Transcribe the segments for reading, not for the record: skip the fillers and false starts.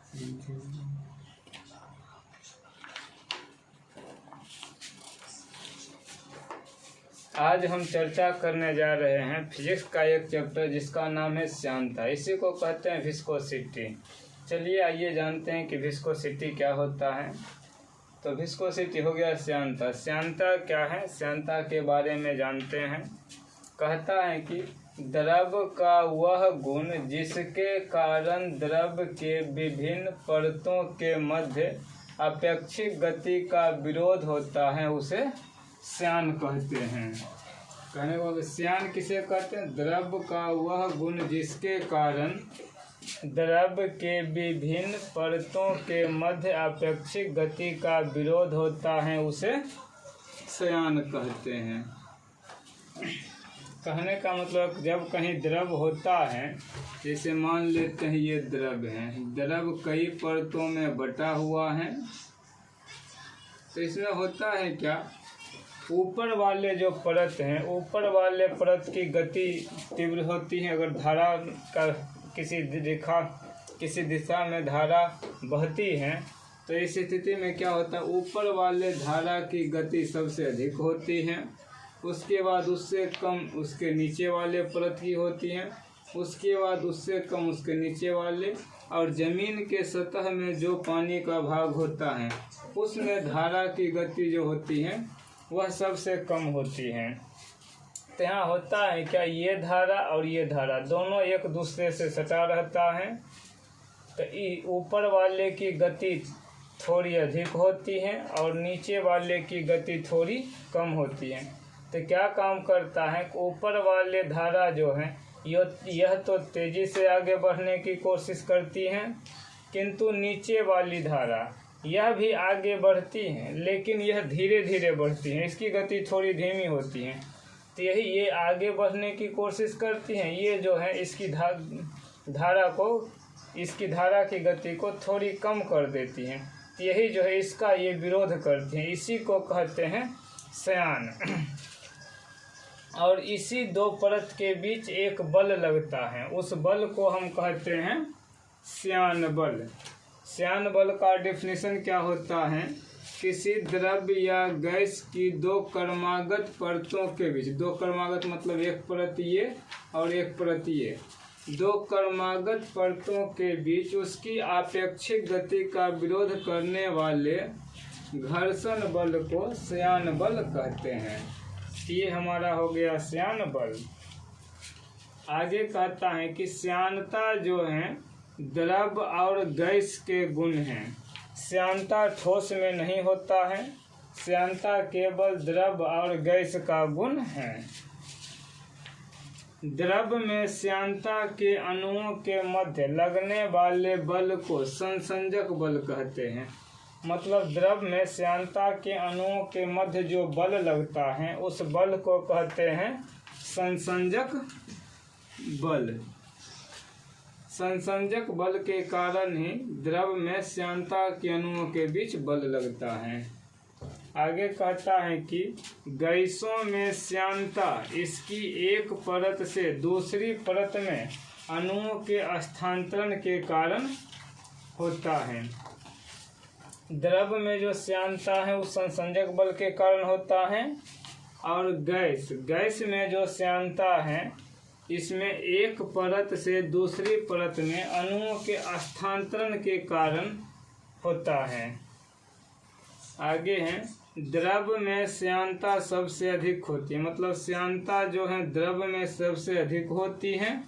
आज हम चर्चा करने जा रहे हैं फिजिक्स का एक चैप्टर जिसका नाम है श्यानता। इसी को कहते हैं विस्कोसिटी। चलिए आइए जानते हैं कि विस्कोसिटी क्या होता है। तो विस्कोसिटी हो गया श्यानता। श्यानता क्या है, श्यानता के बारे में जानते हैं। कहता है कि द्रव का वह गुण जिसके कारण द्रव के विभिन्न परतों के मध्य अपेक्षित गति का विरोध होता है उसे श्यान कहते हैं। कहने को श्यान किसे कहते हैं? द्रव का वह गुण जिसके कारण द्रव के विभिन्न परतों के मध्य अपेक्षित गति का विरोध होता है उसे श्यान कहते हैं। कहने का मतलब जब कहीं द्रव होता है, जैसे मान लेते हैं ये द्रव है, द्रव कई परतों में बटा हुआ है, तो इसमें होता है क्या, ऊपर वाले जो परत हैं, ऊपर वाले परत की गति तीव्र होती है। अगर धारा का किसी दिशा में धारा बहती है तो इस स्थिति में क्या होता है, ऊपर वाले धारा की गति सबसे अधिक होती है, उसके बाद उससे कम उसके नीचे वाले परत की होती है, उसके बाद उससे कम उसके नीचे वाले, और ज़मीन के सतह में जो पानी का भाग होता है उसमें धारा की गति जो होती है वह सबसे कम होती है। तो यहाँ होता है क्या, ये धारा और ये धारा दोनों एक दूसरे से सटा रहता है, तो ऊपर वाले की गति थोड़ी अधिक होती है और नीचे वाले की गति थोड़ी कम होती है। तो क्या काम करता है, ऊपर वाले धारा जो है यह तो तेज़ी से आगे बढ़ने की कोशिश करती है, किंतु नीचे वाली धारा यह भी आगे बढ़ती है लेकिन यह धीरे धीरे बढ़ती है, इसकी गति थोड़ी धीमी होती है। तो यही ये आगे बढ़ने की कोशिश करती हैं, ये जो है इसकी इसकी धारा की गति को थोड़ी कम कर देती हैं। यही जो है इसका ये विरोध करती हैं, इसी को कहते हैं श्यान। और इसी दो परत के बीच एक बल लगता है, उस बल को हम कहते हैं श्यान बल। श्यान बल का डेफिनेशन क्या होता है, किसी द्रव्य या गैस की दो क्रमागत परतों के बीच, दो क्रमागत मतलब एक परत ये और एक परत ये, दो क्रमागत परतों के बीच उसकी आपेक्षिक गति का विरोध करने वाले घर्षण बल को श्यान बल कहते हैं। ये हमारा हो गया श्यान बल। आगे कहता है कि श्यानता जो है द्रव और गैस के गुण हैं। श्यानता ठोस में नहीं होता है, श्यानता केवल द्रव और गैस का गुण है। द्रव में श्यानता के अणुओं के मध्य लगने वाले बल को संसंजक बल कहते हैं। मतलब द्रव में श्यानता के अणुओं के मध्य जो बल लगता है उस बल को कहते हैं संसंजक बल। संसंजक बल के कारण ही द्रव में श्यानता के अणुओं के बीच बल लगता है। आगे कहता है कि गैसों में श्यानता इसकी एक परत से दूसरी परत में अणुओं के स्थानांतरण के कारण होता है। द्रव में जो श्यानता है उस संसंजक बल के कारण होता है, और गैस में जो श्यानता है इसमें एक परत से दूसरी परत में अणुओं के स्थानांतरण के कारण होता है। आगे है द्रव में श्यानता सबसे अधिक होती है, मतलब श्यानता जो है द्रव में सबसे अधिक होती है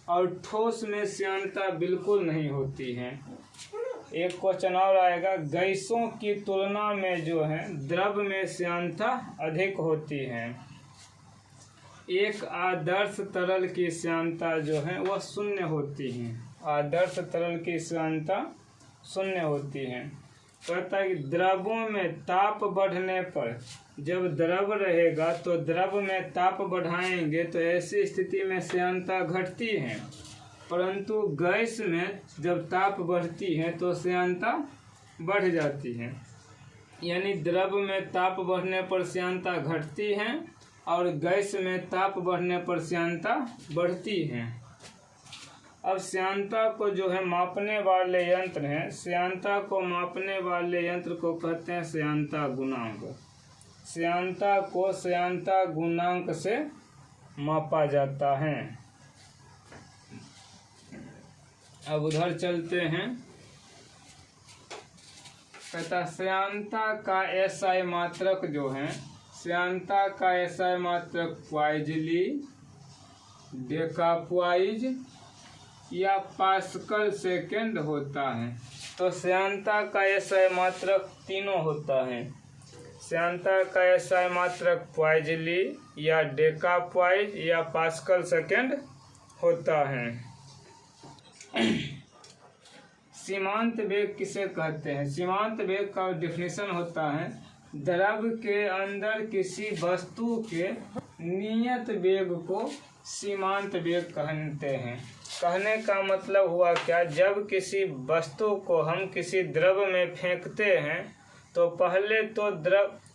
और ठोस में श्यानता बिल्कुल नहीं होती है। एक क्वेश्चन और आएगा, गैसों की तुलना में जो है द्रव में श्यानता अधिक होती है। एक आदर्श तरल की श्यानता जो है वह शून्य होती है, आदर्श तरल की श्यानता शून्य होती है। कहता है कि द्रवों में ताप बढ़ने पर, जब द्रव रहेगा तो द्रव में ताप बढ़ाएंगे तो ऐसी स्थिति में श्यानता घटती है, परंतु गैस में जब ताप बढ़ती है तो श्यानता बढ़ जाती है। यानी द्रव में ताप बढ़ने पर श्यानता घटती है और गैस में ताप बढ़ने पर श्यानता बढ़ती है। अब श्यानता को जो है मापने वाले यंत्र हैं, श्यानता को मापने वाले यंत्र को कहते हैं श्यानता गुणांक। श्यानता को श्यानता गुणांक से मापा जाता है। अब उधर चलते हैं। कहता श्यानता का एसआई मात्रक जो है, श्यानता का एसआई मात्रक क्वाइजली, डेकाप्वाइज या पास्कल सेकेंड होता है। तो श्यानता का एसआई मात्रक तीनों होता है। श्यानता का एसआई मात्रक क्वाइजली या डेकाप्वाइज या पास्कल सेकेंड होता है। सीमांत वेग किसे कहते हैं? सीमांत वेग का डेफिनेशन होता है द्रव के अंदर किसी वस्तु के नियत वेग को सीमांत वेग कहते हैं। कहने का मतलब हुआ क्या, जब किसी वस्तु को हम किसी द्रव में फेंकते हैं तो पहले तो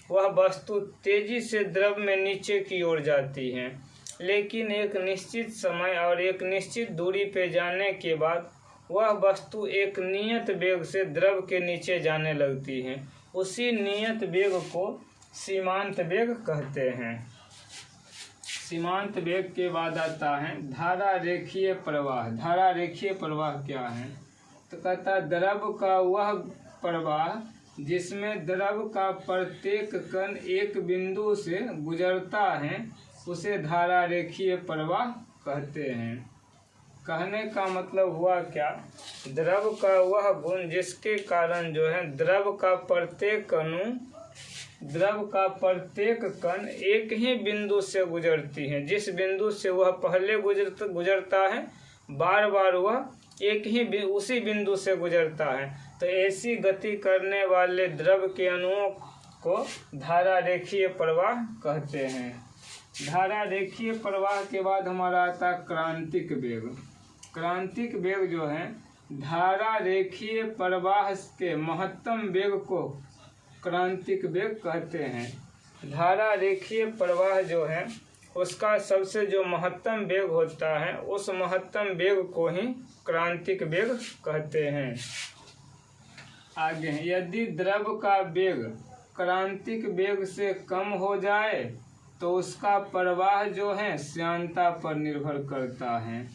वह वस्तु तेजी से द्रव में नीचे की ओर जाती है, लेकिन एक निश्चित समय और एक निश्चित दूरी पे जाने के बाद वह वस्तु एक नियत वेग से द्रव के नीचे जाने लगती है। उसी नियत वेग को सीमांत वेग कहते हैं। सीमांत वेग के बाद आता है धारा रेखीय प्रवाह। धारा रेखीय प्रवाह क्या है? तो कहता द्रव का वह प्रवाह जिसमें द्रव का प्रत्येक कण एक बिंदु से गुजरता है उसे धारा रेखीय प्रवाह कहते हैं। कहने का मतलब हुआ क्या, द्रव का वह गुण जिसके कारण जो है द्रव का प्रत्येक कण एक ही बिंदु से गुजरती है। जिस बिंदु से वह पहले गुजरता है बार बार वह एक ही उसी बिंदु से गुजरता है। तो ऐसी गति करने वाले द्रव के अणुओं को धारा रेखीय प्रवाह कहते हैं। धारा रेखीय प्रवाह के बाद हमारा आता क्रांतिक वेग। क्रांतिक वेग जो है धारा रेखीय प्रवाह के महत्तम वेग को क्रांतिक वेग कहते हैं। धारा रेखीय प्रवाह जो है उसका सबसे जो महत्तम वेग होता है उस महत्तम वेग को ही क्रांतिक वेग कहते हैं। आगे, यदि द्रव का वेग क्रांतिक वेग से कम हो जाए तो उसका प्रवाह जो है श्यानता पर निर्भर करता है।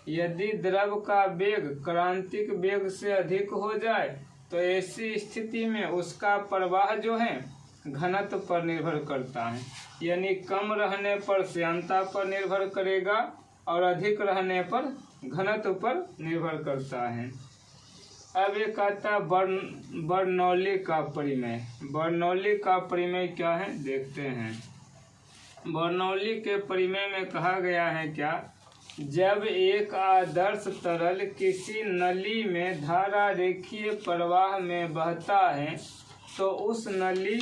यदि द्रव का वेग क्रांतिक वेग से अधिक हो जाए तो ऐसी स्थिति में उसका प्रवाह जो है घनत्व पर निर्भर करता है। यानी कम रहने पर श्यानता पर निर्भर करेगा और अधिक रहने पर घनत्व पर निर्भर करता है। अब एक आता है बर्नौली का परिमेय। बर्नौली का परिमेय क्या है देखते हैं। बर्नौली के परिमेय में कहा गया है क्या, जब एक आदर्श तरल किसी नली में धारा रेखीय प्रवाह में बहता है तो उस नली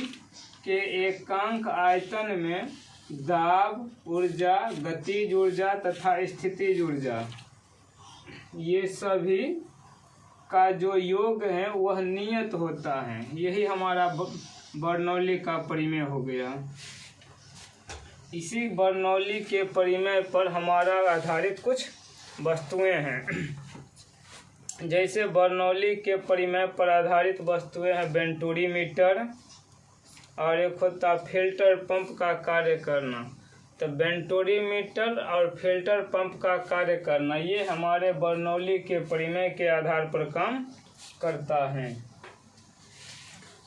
के एकांक आयतन में दाब, ऊर्जा, गतिज ऊर्जा तथा स्थितिज ऊर्जा ये सभी का जो योग है वह नियत होता है। यही हमारा बर्नौली का परिमेय हो गया। इसी बर्नौली के परिमेय पर हमारा आधारित कुछ वस्तुएं हैं। जैसे बर्नौली के परिमेय पर आधारित वस्तुएं हैं वेंटूरी मीटर और एक होता फिल्टर पंप का कार्य करना। तो वेंटूरी मीटर और फिल्टर पंप का कार्य करना ये हमारे बर्नौली के परिमेय के आधार पर काम करता है।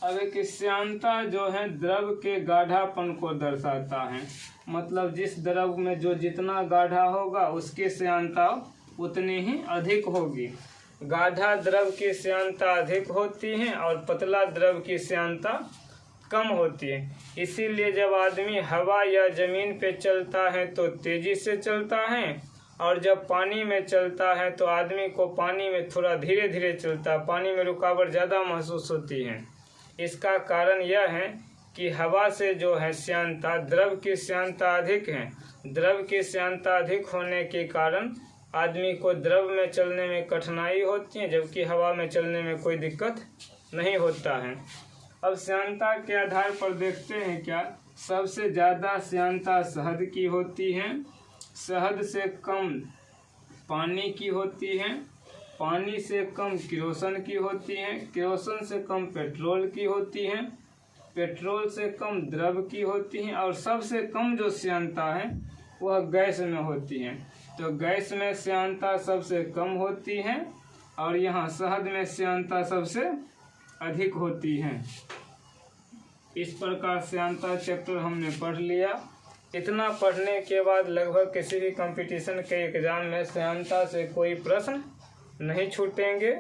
अब एक श्यानता जो है द्रव के गाढ़ापन को दर्शाता है। मतलब जिस द्रव में जो जितना गाढ़ा होगा उसकी श्यानता उतनी ही अधिक होगी। गाढ़ा द्रव की श्यानता अधिक होती है और पतला द्रव की श्यानता कम होती है। इसीलिए जब आदमी हवा या जमीन पे चलता है तो तेजी से चलता है और जब पानी में चलता है तो आदमी को पानी में थोड़ा धीरे धीरे चलता है, पानी में रुकावट ज़्यादा महसूस होती है। इसका कारण यह है कि हवा से जो है श्यानता, द्रव की श्यानता अधिक है। द्रव की श्यानता अधिक होने के कारण आदमी को द्रव में चलने में कठिनाई होती है, जबकि हवा में चलने में कोई दिक्कत नहीं होता है। अब श्यानता के आधार पर देखते हैं क्या, सबसे ज़्यादा श्यानता शहद की होती है। शहद से कम पानी की होती हैं, पानी से कम किरोसिन की होती हैं, किरोसिन से कम पेट्रोल की होती हैं, पेट्रोल से कम द्रव की होती हैं, और सबसे कम जो श्यानता है वह गैस में होती हैं। तो गैस में श्यानता सबसे कम होती है और यहाँ शहद में श्यानता सबसे अधिक होती है। इस प्रकार श्यानता चैप्टर हमने पढ़ लिया। इतना पढ़ने के बाद लगभग किसी भी कंपटीशन के एग्जाम में श्यानता से कोई प्रश्न नहीं छूटेंगे।